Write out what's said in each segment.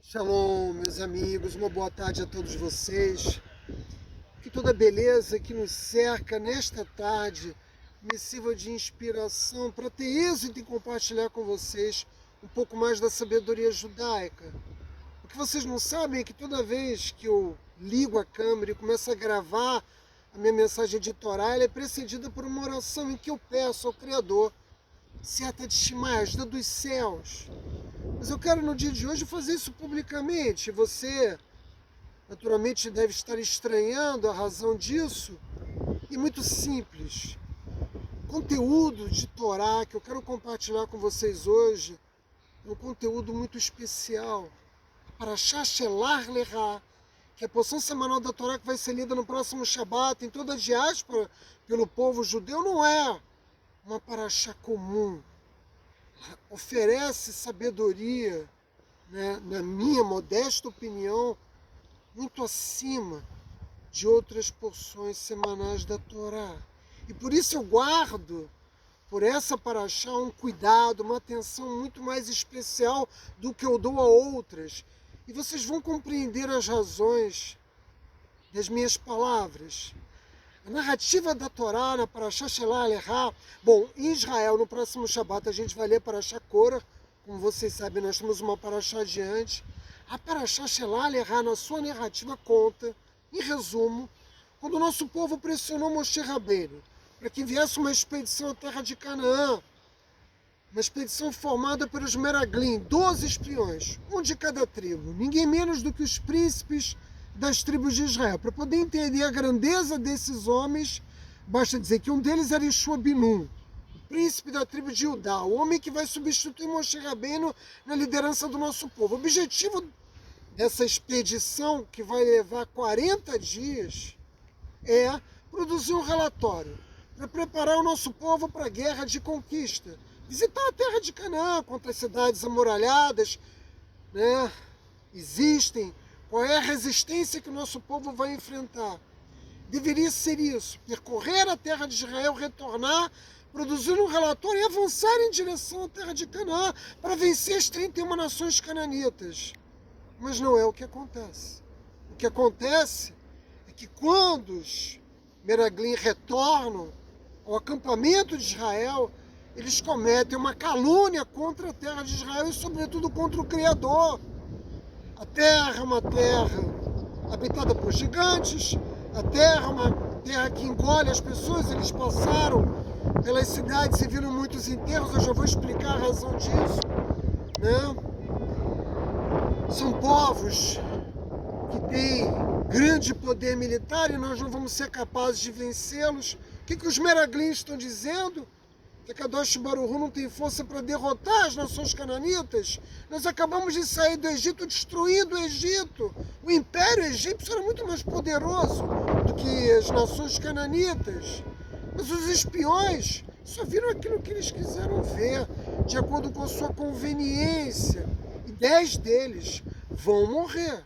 Shalom, meus amigos, uma boa tarde a todos vocês. Que toda a beleza que nos cerca nesta tarde me sirva de inspiração para ter êxito em compartilhar com vocês um pouco mais da sabedoria judaica. O que vocês não sabem é que toda vez que eu ligo a câmera e começo a gravar a minha mensagem de Torá, ela é precedida por uma oração em que eu peço ao Criador certa de Shema, ajuda dos céus. Mas eu quero no dia de hoje fazer isso publicamente. Você naturalmente deve estar estranhando a razão disso. E muito simples. O conteúdo de Torá que eu quero compartilhar com vocês hoje é um conteúdo muito especial. Parashá Shelar Lecha, que é a porção semanal da Torá que vai ser lida no próximo Shabat em toda a diáspora pelo povo judeu, não é uma parashá comum. Oferece sabedoria, né, na minha modesta opinião, muito acima de outras porções semanais da Torá. E por isso eu guardo por essa parashá um cuidado, uma atenção muito mais especial do que eu dou a outras. E vocês vão compreender as razões das minhas palavras. A narrativa da Torá na Parashá Shelar Lecha, bom, em Israel, no próximo Shabat, a gente vai ler Parashá Korah, como vocês sabem, nós temos uma Parashá adiante. A Parashá Shelar Lecha, na sua narrativa, conta, em resumo, quando o nosso povo pressionou Moshe Rabbeinu para que viesse uma expedição à terra de Canaã, uma expedição formada pelos Meraglim, 12 espiões, um de cada tribo, ninguém menos do que os príncipes das tribos de Israel. Para poder entender a grandeza desses homens, basta dizer que um deles era Yeshua Binun, o príncipe da tribo de Judá, o homem que vai substituir Moshe Rabbeinu na liderança do nosso povo. O objetivo dessa expedição, que vai levar 40 dias, é produzir um relatório para preparar o nosso povo para a guerra de conquista, visitar a terra de Canaã, quantas cidades amuralhadas, né, existem, qual é a resistência que o nosso povo vai enfrentar. Deveria ser isso, percorrer a terra de Israel, retornar, produzir um relatório e avançar em direção à terra de Canaã para vencer as 31 nações cananitas. Mas não é o que acontece. O que acontece é que quando os Meraglim retornam ao acampamento de Israel, eles cometem uma calúnia contra a terra de Israel e sobretudo contra o Criador. A terra é uma terra habitada por gigantes, a terra é uma terra que engole as pessoas, eles passaram pelas cidades e viram muitos enterros, eu já vou explicar a razão disso, né? São povos que têm grande poder militar e nós não vamos ser capazes de vencê-los. O que os Meraglim estão dizendo? Que Kadosh Baruch Hu não tem força para derrotar as nações cananitas. Nós acabamos de sair do Egito, destruindo o Egito. O Império Egípcio era muito mais poderoso do que as nações cananitas. Mas os espiões só viram aquilo que eles quiseram ver, de acordo com a sua conveniência. E 10 deles vão morrer.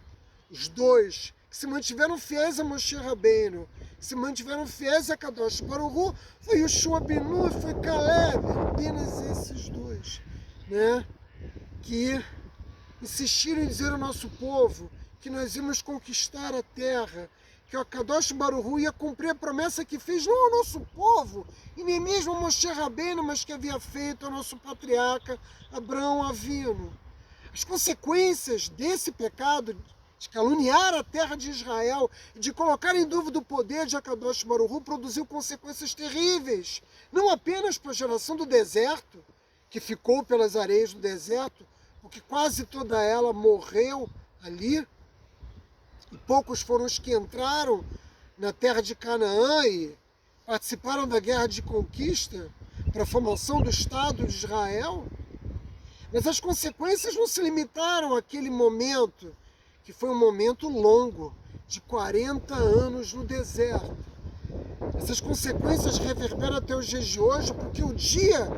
Os 2 que se mantiveram fiéis a Moshe Rabbeinu, se mantiveram fiéis a Kadosh Baruch Hu, foi Yeshua Binun e foi Caleb, apenas esses 2, né? Que insistiram em dizer ao nosso povo que nós íamos conquistar a terra, que o Kadosh Baruch Hu ia cumprir a promessa que fez não ao nosso povo, e nem mesmo a Moshe Rabbeinu, mas que havia feito ao nosso patriarca Abraão Avino. As consequências desse pecado de caluniar a terra de Israel e de colocar em dúvida o poder de Akadosh Baruch Hu produziu consequências terríveis, não apenas para a geração do deserto, que ficou pelas areias do deserto, porque quase toda ela morreu ali, e poucos foram os que entraram na terra de Canaã e participaram da guerra de conquista para a formação do Estado de Israel. Mas as consequências não se limitaram àquele momento, que foi um momento longo, de 40 anos no deserto. Essas consequências reverberam até os dias de hoje, porque o dia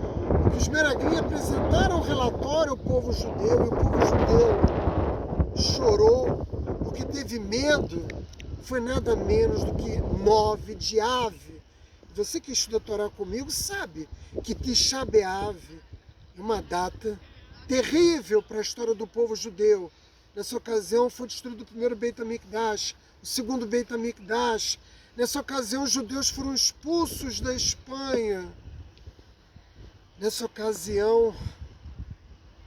em que os Meraglim apresentaram o relatório ao povo judeu, e o povo judeu chorou, porque teve medo, foi nada menos do que 9 de Ave. Você que estuda a Torá comigo sabe que Tisha B'Av é uma data terrível para a história do povo judeu. Nessa ocasião foi destruído o primeiro Beit HaMikdash, o segundo Beit HaMikdash. Nessa ocasião os judeus foram expulsos da Espanha. Nessa ocasião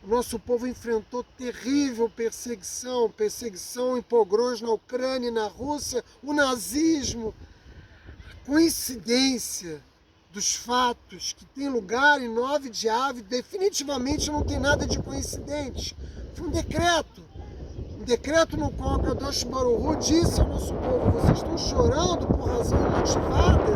o nosso povo enfrentou terrível perseguição em pogroms na Ucrânia e na Rússia, o nazismo. A coincidência dos fatos que tem lugar em 9 de Av definitivamente não tem nada de coincidente. Foi um decreto no qual Kadosh Baruch Hu disse ao nosso povo: vocês estão chorando por razão imotivada,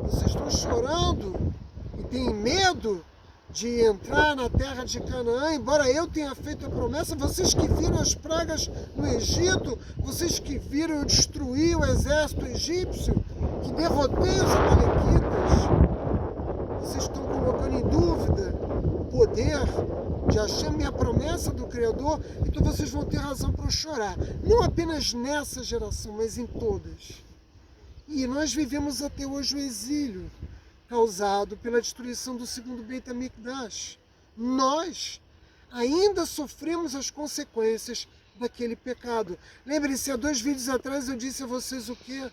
vocês estão chorando e têm medo de entrar na terra de Canaã, embora eu tenha feito a promessa. Vocês que viram as pragas no Egito, vocês que viram eu destruir o exército egípcio, que derrotei os amalequitas, vocês estão colocando em dúvida o poder de Hashem, minha promessa do Criador, então vocês vão ter razão para chorar. Não apenas nessa geração, mas em todas. E nós vivemos até hoje o exílio causado pela destruição do segundo Beit HaMikdash. Nós ainda sofremos as consequências daquele pecado. Lembre-se, há 2 vídeos atrás eu disse a vocês o quê?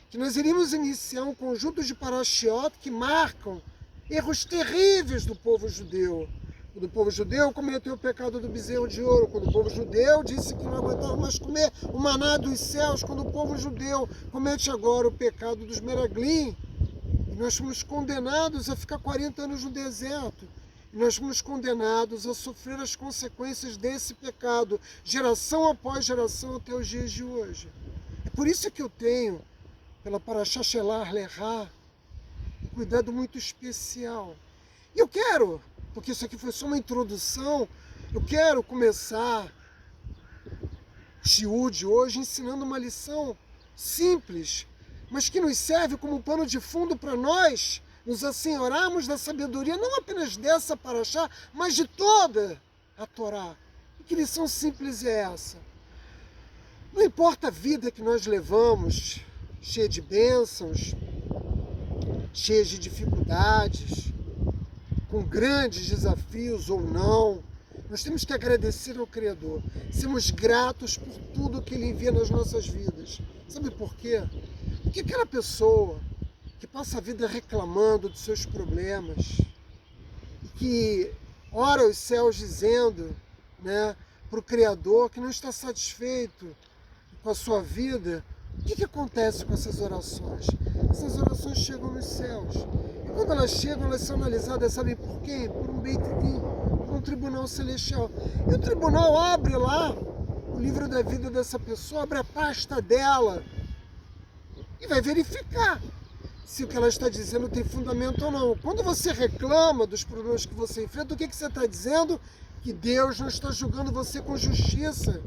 Que nós iríamos iniciar um conjunto de parashiot que marcam erros terríveis do povo judeu. Quando o povo judeu cometeu o pecado do bezerro de ouro, quando o povo judeu disse que não aguentava mais comer o maná dos céus, quando o povo judeu comete agora o pecado dos meraglim, e nós fomos condenados a ficar 40 anos no deserto, e nós fomos condenados a sofrer as consequências desse pecado, geração após geração até os dias de hoje. É por isso que eu tenho, pela Parashá Shelach Lecha, um cuidado muito especial. E eu quero, porque isso aqui foi só uma introdução, eu quero começar o shiur de hoje ensinando uma lição simples, mas que nos serve como pano de fundo para nós nos assenhorarmos da sabedoria, não apenas dessa parashá, mas de toda a Torá. E que lição simples é essa? Não importa a vida que nós levamos, cheia de bênçãos, cheia de dificuldades, com grandes desafios ou não, nós temos que agradecer ao Criador, sermos gratos por tudo que Ele envia nas nossas vidas. Sabe por quê? Porque aquela pessoa que passa a vida reclamando dos seus problemas, que ora aos céus dizendo, para o Criador que não está satisfeito com a sua vida, o que acontece com essas orações? Essas orações chegam nos céus. E quando elas chegam, elas são analisadas, sabem por quê? Por um Beit Din, por um tribunal celestial. E o tribunal abre lá o livro da vida dessa pessoa, abre a pasta dela e vai verificar se o que ela está dizendo tem fundamento ou não. Quando você reclama dos problemas que você enfrenta, o que você está dizendo? Que Deus não está julgando você com justiça,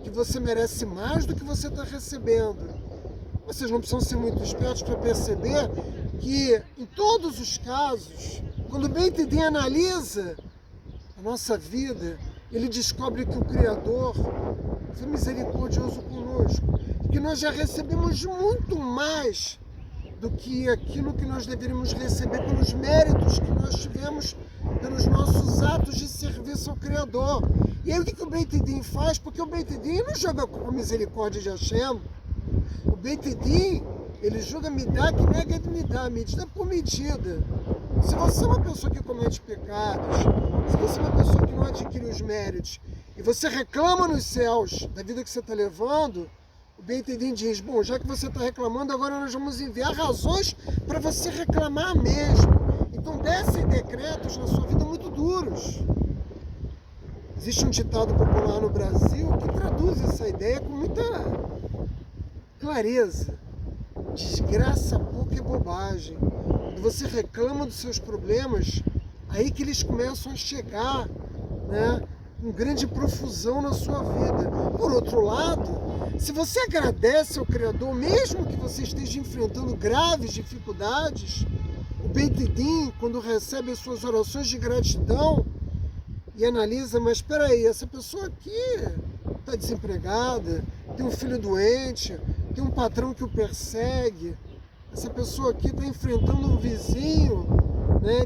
que você merece mais do que você está recebendo. Vocês não precisam ser muito espertos para perceber que, em todos os casos, quando o Beit Din analisa a nossa vida, ele descobre que o Criador foi misericordioso conosco, e que nós já recebemos muito mais do que aquilo que nós deveríamos receber pelos méritos que nós tivemos pelos nossos atos de serviço ao Criador. E aí o que o Beit Din faz? Porque o Beit Din não joga com a misericórdia de Hashem. O Beit Din, ele julga midá que nega de midá, medida por medida. Se você é uma pessoa que comete pecados, se você é uma pessoa que não adquire os méritos, e você reclama nos céus da vida que você está levando, o Beit Din diz, bom, já que você está reclamando, agora nós vamos enviar razões para você reclamar mesmo. Então descem decretos na sua vida muito duros. Existe um ditado popular no Brasil que traduz essa ideia com muita clareza. Desgraça pouca é bobagem. Quando você reclama dos seus problemas, aí que eles começam a chegar, com grande profusão na sua vida. Por outro lado, se você agradece ao Criador, mesmo que você esteja enfrentando graves dificuldades, o Beit Din, quando recebe as suas orações de gratidão e analisa, mas espera aí, essa pessoa aqui está desempregada, tem um filho doente, tem um patrão que o persegue, essa pessoa aqui está enfrentando um vizinho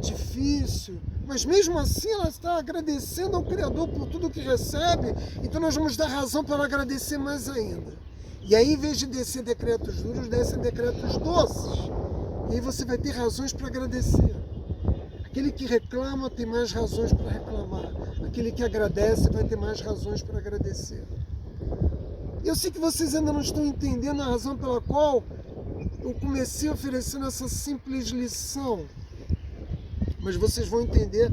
difícil, mas mesmo assim ela está agradecendo ao Criador por tudo que recebe, então nós vamos dar razão para ela agradecer mais ainda. E aí, em vez de descer decretos duros, descem decretos doces. E aí você vai ter razões para agradecer. Aquele que reclama tem mais razões para reclamar. Aquele que agradece vai ter mais razões para agradecer. Eu sei que vocês ainda não estão entendendo a razão pela qual eu comecei oferecendo essa simples lição. Mas vocês vão entender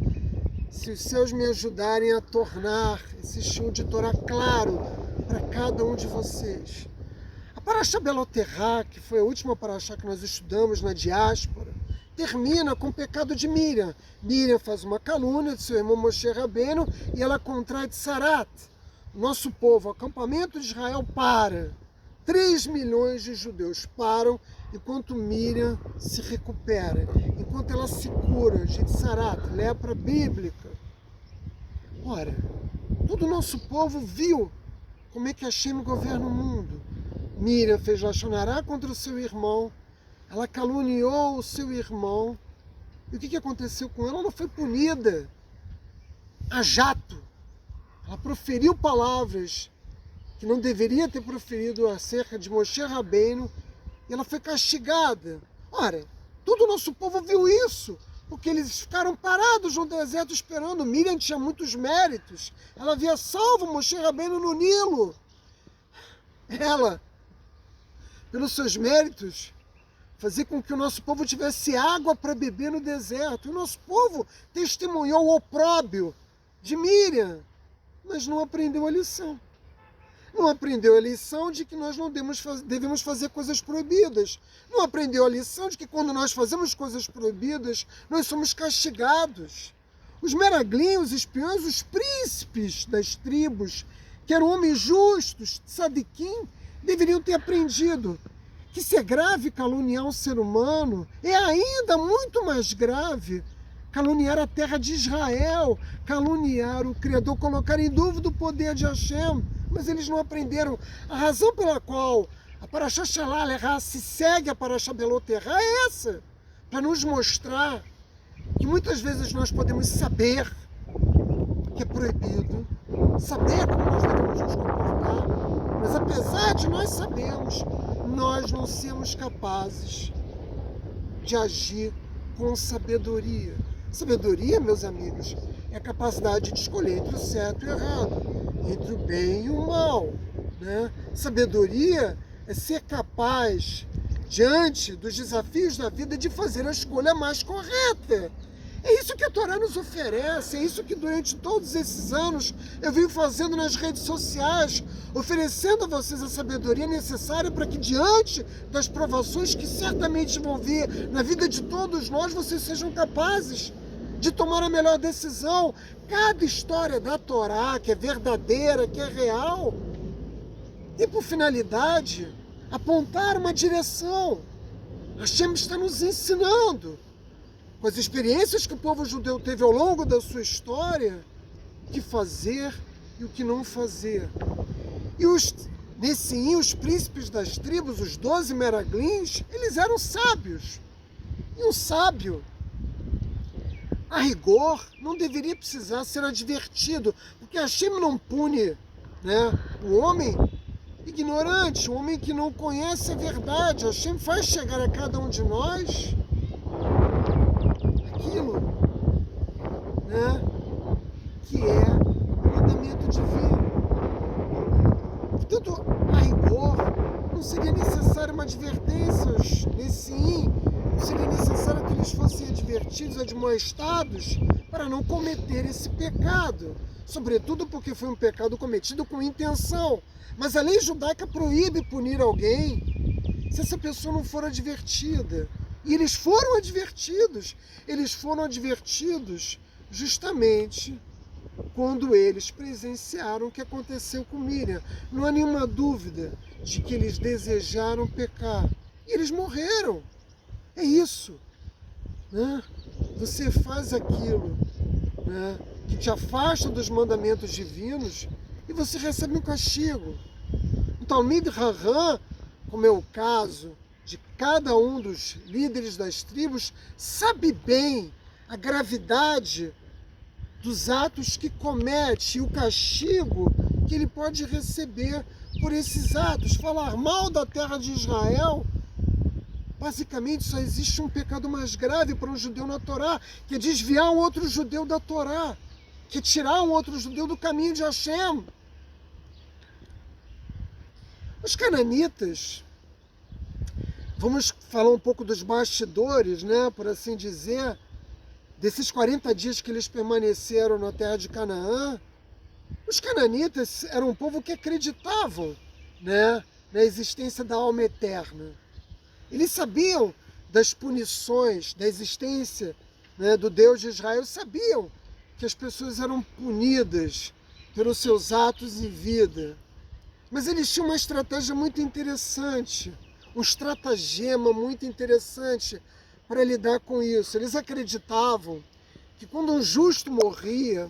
se os céus me ajudarem a tornar esse show de Torá claro para cada um de vocês. A Parashá Beloterá, que foi a última Parashá que nós estudamos na diáspora, termina com o pecado de Miriam. Miriam faz uma calúnia de seu irmão Moshe Rabbeinu e ela contrai de Sarat. O nosso povo, o acampamento de Israel para. 3 milhões de judeus param enquanto Miriam se recupera, enquanto ela se cura de Sarat, lepra bíblica. Ora, todo o nosso povo viu como é que Hashem governa o mundo. Miriam fez Lashon Hará contra o seu irmão, ela caluniou o seu irmão. E o que aconteceu com ela? Ela foi punida a jato. Ela proferiu palavras que não deveria ter proferido acerca de Moshe Rabbeinu, e ela foi castigada. Ora, todo o nosso povo viu isso, porque eles ficaram parados no deserto esperando. Miriam tinha muitos méritos. Ela havia salvo Moshe Rabbeinu no Nilo. Ela, pelos seus méritos, fazia com que o nosso povo tivesse água para beber no deserto. E o nosso povo testemunhou o opróbio de Miriam, mas não aprendeu a lição. Não aprendeu a lição de que nós não devemos fazer coisas proibidas. Não aprendeu a lição de que quando nós fazemos coisas proibidas, nós somos castigados. Os meraglim, os espiões, os príncipes das tribos, que eram homens justos, tzadikim, deveriam ter aprendido que se é grave caluniar um ser humano, é ainda muito mais grave caluniar a terra de Israel, caluniar o Criador, colocar em dúvida o poder de Hashem. Mas eles não aprenderam. A razão pela qual a Parashá Shalal se segue a Parashá Beloterá é essa, para nos mostrar que muitas vezes nós podemos saber que é proibido, saber como nós devemos nos comportar, mas apesar de nós sabermos, nós não sermos capazes de agir com sabedoria. Sabedoria, meus amigos, é a capacidade de escolher entre o certo e o errado, entre o bem e o mal, né? Sabedoria é ser capaz, diante dos desafios da vida, de fazer a escolha mais correta. É isso que a Torá nos oferece, é isso que durante todos esses anos eu venho fazendo nas redes sociais, oferecendo a vocês a sabedoria necessária para que, diante das provações que certamente vão vir na vida de todos nós, vocês sejam capazes de tomar a melhor decisão. Cada história da Torá, que é verdadeira, que é real, tem por finalidade apontar uma direção. Hashem está nos ensinando, com as experiências que o povo judeu teve ao longo da sua história, o que fazer e o que não fazer. E os príncipes das tribos, os 12 meraglins, eles eram sábios. E um sábio, a rigor, não deveria precisar ser advertido, porque Hashem não pune, né, o homem ignorante, o homem que não conhece a verdade. Hashem faz chegar a cada um de nós aquilo, né, que é o mandamento divino. Portanto, a rigor, não seria necessário uma advertência, não seria necessário que eles fossem advertidos, admoestados, para não cometer esse pecado, sobretudo porque foi um pecado cometido com intenção. Mas a lei judaica proíbe punir alguém se essa pessoa não for advertida. E eles foram advertidos justamente quando eles presenciaram o que aconteceu com Miriam. Não há nenhuma dúvida de que eles desejaram pecar. E eles morreram. É isso, né? Você faz aquilo, né, que te afasta dos mandamentos divinos e você recebe um castigo. O Talmid Raham, como é o caso de cada um dos líderes das tribos, sabe bem a gravidade dos atos que comete e o castigo que ele pode receber por esses atos. Falar mal da terra de Israel, basicamente só existe um pecado mais grave para um judeu na Torá, que é desviar um outro judeu da Torá, que é tirar um outro judeu do caminho de Hashem. Os cananitas, vamos falar um pouco dos bastidores, né, por assim dizer, desses 40 dias que eles permaneceram na terra de Canaã. Os cananitas eram um povo que acreditavam, né, na existência da alma eterna. Eles sabiam das punições, da existência, né, do Deus de Israel, sabiam que as pessoas eram punidas pelos seus atos e vida. Mas eles tinham uma estratégia muito interessante, um estratagema muito interessante para lidar com isso. Eles acreditavam que quando um justo morria,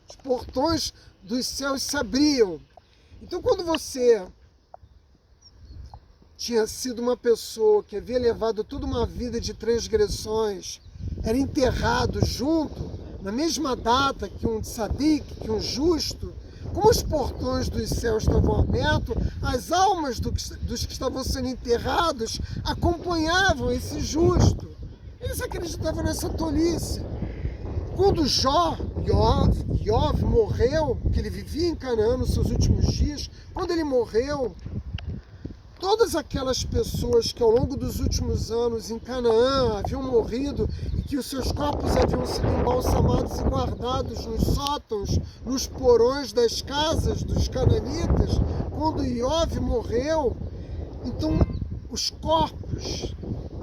os portões dos céus se abriam. Então, quando você tinha sido uma pessoa que havia levado toda uma vida de transgressões, era enterrado junto, na mesma data que um tzadik, que um justo, como os portões dos céus estavam abertos, as almas dos que estavam sendo enterrados acompanhavam esse justo. Eles acreditavam nessa tolice. Quando Iov morreu, que ele vivia em Canaã nos seus últimos dias, quando ele morreu, todas aquelas pessoas que ao longo dos últimos anos em Canaã haviam morrido e que os seus corpos haviam sido embalsamados e guardados nos sótãos, nos porões das casas dos cananitas, quando Iov morreu, então os corpos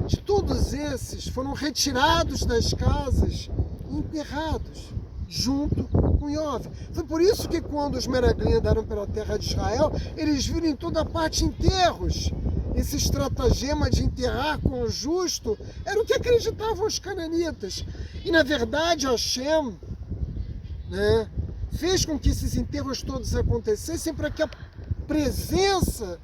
de todos esses foram retirados das casas e enterrados junto com Iov. Foi por isso que quando os Meraglim andaram pela terra de Israel, eles viram em toda parte enterros. Esse estratagema de enterrar com o justo era o que acreditavam os cananitas. E na verdade Hashem, né, fez com que esses enterros todos acontecessem para que a presença,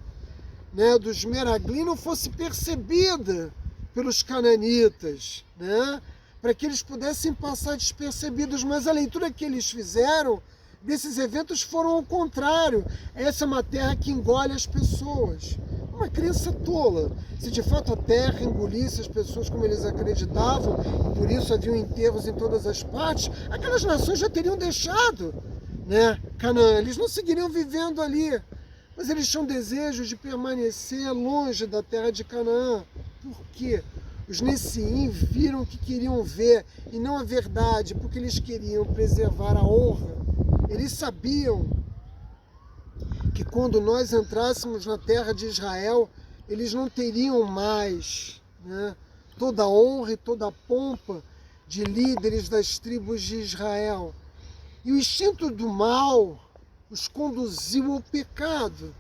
né, dos Meraglim não fosse percebida pelos cananitas, né? Para que eles pudessem passar despercebidos, mas a leitura que eles fizeram desses eventos foram ao contrário. Essa é uma terra que engole as pessoas. Uma crença tola. Se de fato a terra engolisse as pessoas como eles acreditavam, e por isso haviam enterros em todas as partes, aquelas nações já teriam deixado, né, Canaã. Eles não seguiriam vivendo ali. Mas eles tinham desejo de permanecer longe da terra de Canaã. Por quê? Os Nessiim viram o que queriam ver e não a verdade, porque eles queriam preservar a honra. Eles sabiam que quando nós entrássemos na terra de Israel, eles não teriam mais, né, toda a honra e toda a pompa de líderes das tribos de Israel. E o instinto do mal os conduziu ao pecado.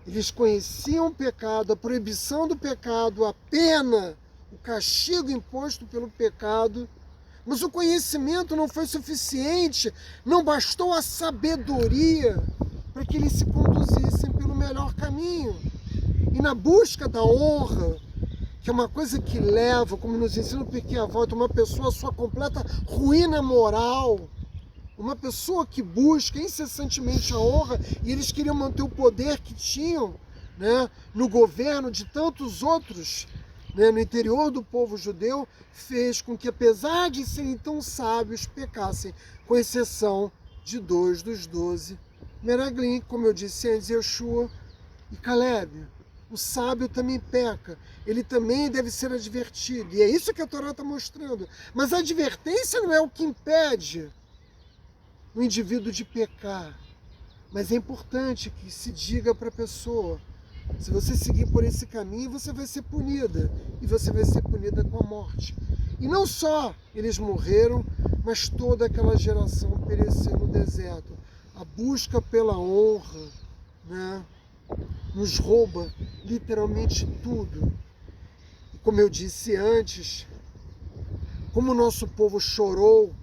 Eles conheciam o pecado, a proibição do pecado, a pena, o castigo imposto pelo pecado, mas o conhecimento não foi suficiente, não bastou a sabedoria para que eles se conduzissem pelo melhor caminho. E na busca da honra, que é uma coisa que leva, como nos ensina o Pirkei Avot, uma pessoa à sua completa ruína moral, uma pessoa que busca incessantemente a honra, e eles queriam manter o poder que tinham, né, no governo de tantos outros, né, no interior do povo judeu, fez com que, apesar de serem tão sábios, pecassem, com exceção de 2 dos 12 Meraglim, como eu disse antes, Yeshua e Caleb. O sábio também peca, ele também deve ser advertido, e é isso que a Torá está mostrando. Mas a advertência não é o que impede o indivíduo de pecar, mas é importante que se diga para a pessoa: se você seguir por esse caminho, você vai ser punida, e você vai ser punida com a morte. E não só eles morreram, mas toda aquela geração pereceu no deserto. A busca pela honra, né, nos rouba literalmente tudo. E como eu disse antes, como o nosso povo chorou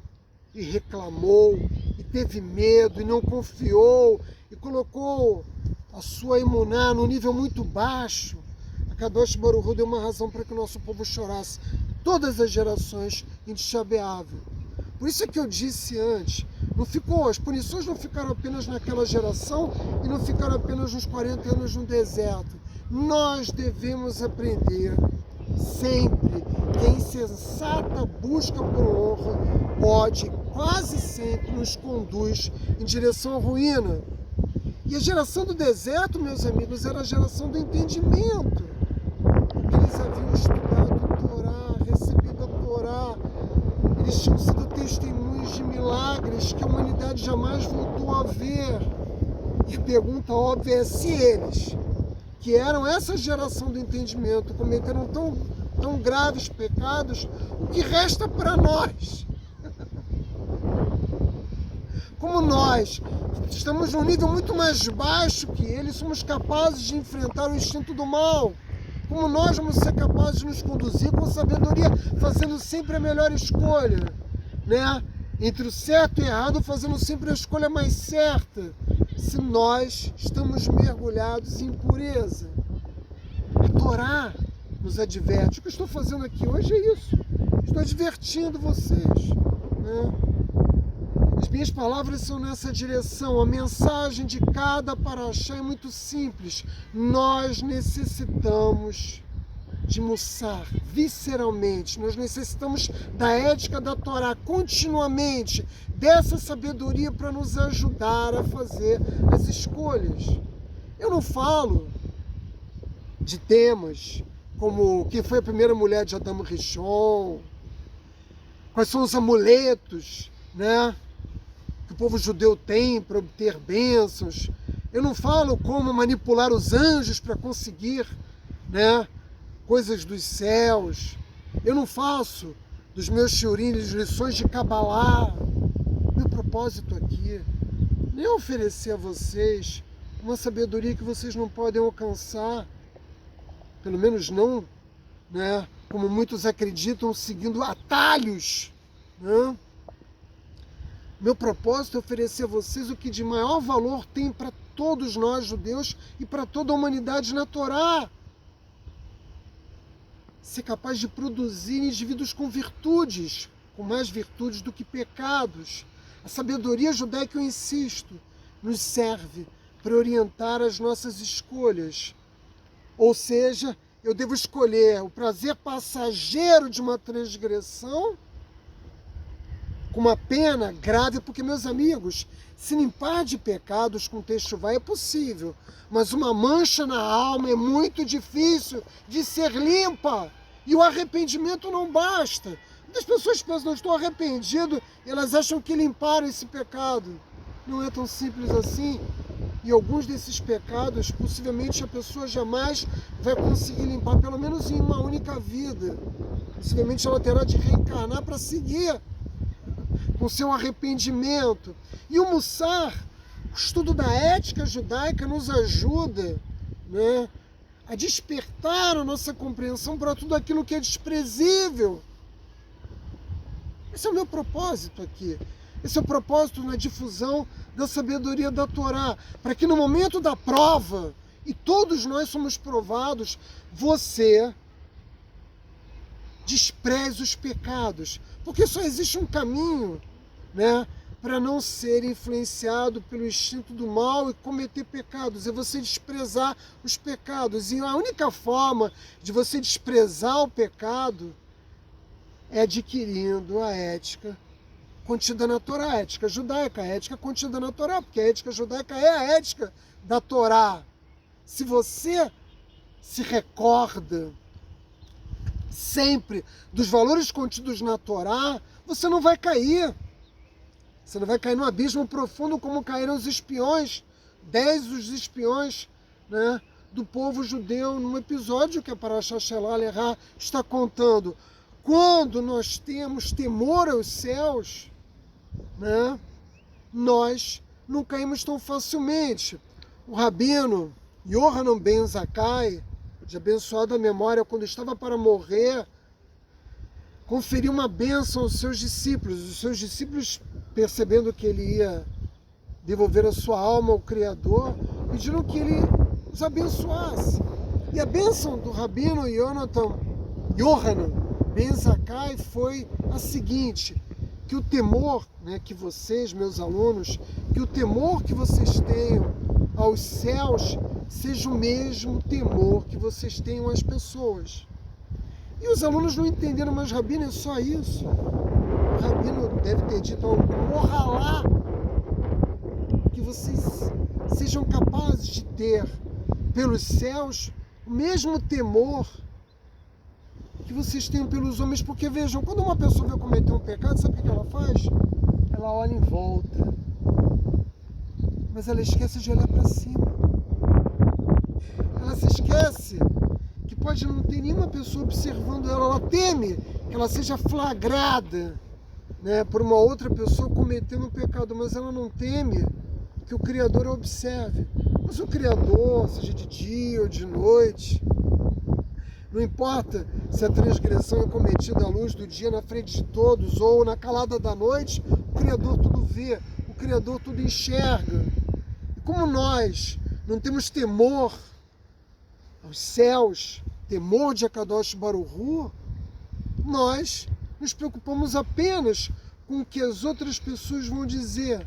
e reclamou, e teve medo, e não confiou, e colocou a sua emuná num nível muito baixo, a Kadosh Baruch Hu deu uma razão para que o nosso povo chorasse todas as gerações em Tisha B'Av. Por isso é que eu disse antes, as punições não ficaram apenas naquela geração e não ficaram apenas nos 40 anos no deserto. Nós devemos aprender sempre que a insensata busca por honra pode, quase sempre, nos conduz em direção à ruína. E a geração do deserto, meus amigos, era a geração do entendimento. Porque eles haviam estudado a Torá, recebido a Torá. Eles tinham sido testemunhos de milagres que a humanidade jamais voltou a ver. E a pergunta óbvia é se eles, que eram essa geração do entendimento, cometeram tão graves pecados, o que resta para nós? Como nós, que estamos num nível muito mais baixo que eles, somos capazes de enfrentar o instinto do mal. Como nós vamos ser capazes de nos conduzir com sabedoria, fazendo sempre a melhor escolha, né? Entre o certo e o errado, fazendo sempre a escolha mais certa, se nós estamos mergulhados em impureza. A Torá nos adverte. O que eu estou fazendo aqui hoje é isso. Estou advertindo vocês, né? As minhas palavras são nessa direção. A mensagem de cada paraxá é muito simples. Nós necessitamos de mussar, visceralmente. Nós necessitamos da ética da Torá continuamente, dessa sabedoria para nos ajudar a fazer as escolhas. Eu não falo de temas como quem foi a primeira mulher de Adão Rishon, quais são os amuletos, né, que o povo judeu tem para obter bênçãos. Eu não falo como manipular os anjos para conseguir, né, coisas dos céus. Eu não faço dos meus shiurim lições de Kabbalah. Meu propósito aqui nem é oferecer a vocês uma sabedoria que vocês não podem alcançar, pelo menos não, né, como muitos acreditam, seguindo atalhos, né? Meu propósito é oferecer a vocês o que de maior valor tem para todos nós judeus e para toda a humanidade na Torá. Ser capaz de produzir indivíduos com virtudes, com mais virtudes do que pecados. A sabedoria judaica, eu insisto, nos serve para orientar as nossas escolhas. Ou seja, eu devo escolher o prazer passageiro de uma transgressão com uma pena grave, porque, meus amigos, se limpar de pecados com techuvá é possível, mas uma mancha na alma é muito difícil de ser limpa, e o arrependimento não basta. Muitas pessoas pensam, não estou arrependido, e elas acham que limparam esse pecado. Não é tão simples assim, e alguns desses pecados, possivelmente a pessoa jamais vai conseguir limpar, pelo menos em uma única vida. Possivelmente ela terá de reencarnar para seguir com seu arrependimento. E o Mussar, o estudo da ética judaica, nos ajuda, né, a despertar a nossa compreensão para tudo aquilo que é desprezível. Esse é o meu propósito aqui. Esse é o propósito na difusão da sabedoria da Torá, para que no momento da prova, e todos nós somos provados, você despreze os pecados, porque só existe um caminho, né, para não ser influenciado pelo instinto do mal e cometer pecados, é você desprezar os pecados. E a única forma de você desprezar o pecado é adquirindo a ética contida na Torá, a ética judaica, a ética contida na Torá, porque a ética judaica é a ética da Torá. Se você se recorda sempre dos valores contidos na Torá, você não vai cair. Você não vai cair num abismo profundo como caíram os espiões, 10 dos espiões, né, do povo judeu, num episódio que a Parashá Shelach Leirá está contando. Quando nós temos temor aos céus, né, nós não caímos tão facilmente. O rabino Yohanan Ben Zakkai, de abençoada memória, quando estava para morrer, conferiu uma bênção aos seus discípulos. Os seus discípulos, percebendo que ele ia devolver a sua alma ao Criador, pediram que ele os abençoasse. E a bênção do rabino Yohanan Ben Zakkai foi a seguinte: que o temor, né, que vocês, meus alunos, que o temor que vocês tenham aos céus seja o mesmo temor que vocês tenham às pessoas. E os alunos não entenderam, mas Rabino, é só isso. O Rabino deve ter dito algo, ojalá que vocês sejam capazes de ter pelos céus o mesmo temor que vocês tenham pelos homens, porque vejam, quando uma pessoa vai cometer um pecado, sabe o que ela faz? Ela olha em volta, mas ela esquece de olhar para cima. Ela se esquece que pode não ter nenhuma pessoa observando ela, ela teme que ela seja flagrada, né, por uma outra pessoa cometendo um pecado, mas ela não teme que o Criador a observe. Mas o Criador, seja de dia ou de noite, não importa se a transgressão é cometida à luz do dia na frente de todos ou na calada da noite, o Criador tudo vê, o Criador tudo enxerga. E como nós não temos temor aos céus, temor de Akadosh Baruch Hu, nós nos preocupamos apenas com o que as outras pessoas vão dizer.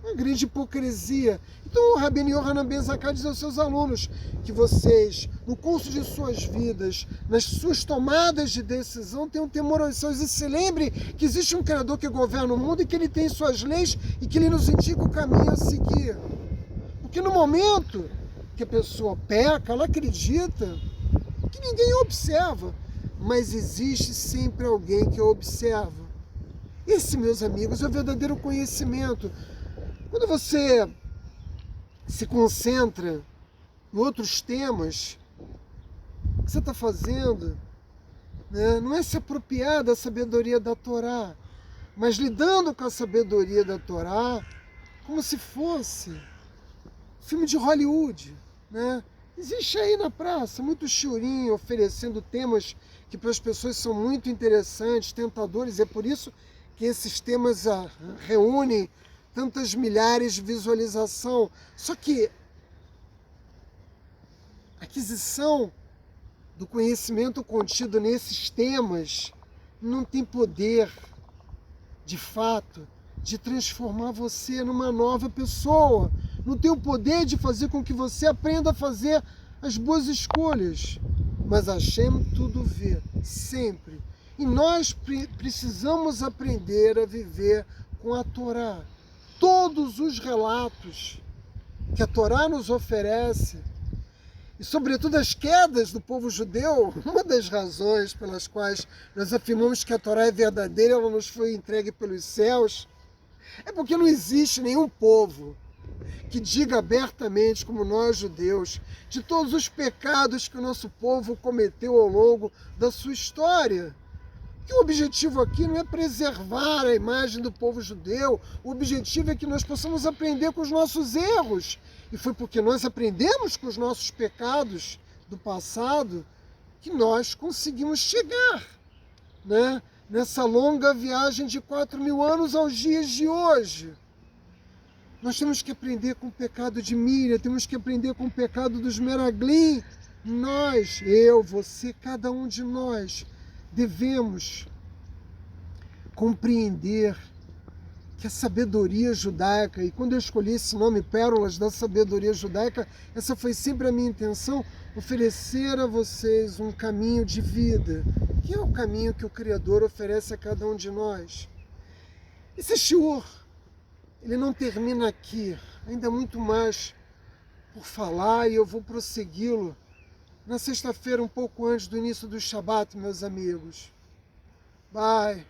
Uma grande hipocrisia. Então o Rabino Yohanan Ben Zakkai diz aos seus alunos que vocês, no curso de suas vidas, nas suas tomadas de decisão, tenham temor aos céus e se lembre que existe um Criador que governa o mundo e que ele tem suas leis e que ele nos indica o caminho a seguir. Porque no momento que a pessoa peca, ela acredita que ninguém observa, mas existe sempre alguém que a observa. Esse, meus amigos, é o verdadeiro conhecimento. Quando você se concentra em outros temas, o que você está fazendo, né, não é se apropriar da sabedoria da Torá, mas lidando com a sabedoria da Torá como se fosse filme de Hollywood, né? Existe aí na praça muito chorinho oferecendo temas que para as pessoas são muito interessantes, tentadores, é por isso que esses temas reúnem tantas milhares de visualização. Só que a aquisição do conhecimento contido nesses temas não tem poder, de fato, de transformar você numa nova pessoa. Não tem o poder de fazer com que você aprenda a fazer as boas escolhas. Mas Hashem tudo vê, sempre. E nós precisamos aprender a viver com a Torá. Todos os relatos que a Torá nos oferece, e sobretudo as quedas do povo judeu, uma das razões pelas quais nós afirmamos que a Torá é verdadeira, ela nos foi entregue pelos céus, é porque não existe nenhum povo que diga abertamente, como nós judeus, de todos os pecados que o nosso povo cometeu ao longo da sua história. Que o objetivo aqui não é preservar a imagem do povo judeu, o objetivo é que nós possamos aprender com os nossos erros. E foi porque nós aprendemos com os nossos pecados do passado que nós conseguimos chegar, né, nessa longa viagem de 4.000 anos aos dias de hoje. Nós temos que aprender com o pecado de Miriam, temos que aprender com o pecado dos Meraglim. Nós, eu, você, cada um de nós, devemos compreender que a sabedoria judaica, e quando eu escolhi esse nome, Pérolas da Sabedoria Judaica, essa foi sempre a minha intenção, oferecer a vocês um caminho de vida, que é o caminho que o Criador oferece a cada um de nós. Esse shiur, ele não termina aqui, ainda muito mais por falar, e eu vou prossegui-lo na sexta-feira, um pouco antes do início do Shabat, meus amigos. Bye!